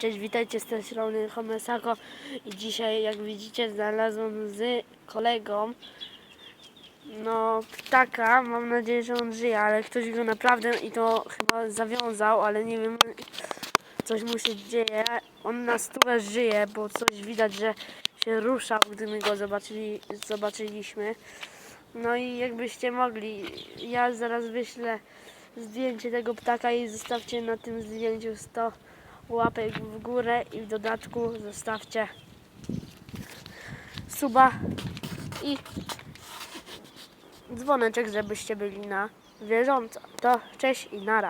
Cześć, witajcie z tej strony Homesako i dzisiaj, jak widzicie, znalazłem z kolegą ptaka. Mam nadzieję, że on żyje, ale ktoś go naprawdę i to chyba zawiązał, ale nie wiem, coś mu się dzieje. On na stówę żyje, bo coś widać, że się ruszał, gdy my go zobaczyliśmy. No i jakbyście mogli, ja zaraz wyślę zdjęcie tego ptaka i zostawcie na tym zdjęciu 100 łapek w górę i w dodatku zostawcie suba i dzwoneczek, żebyście byli na bieżąco. To cześć i nara.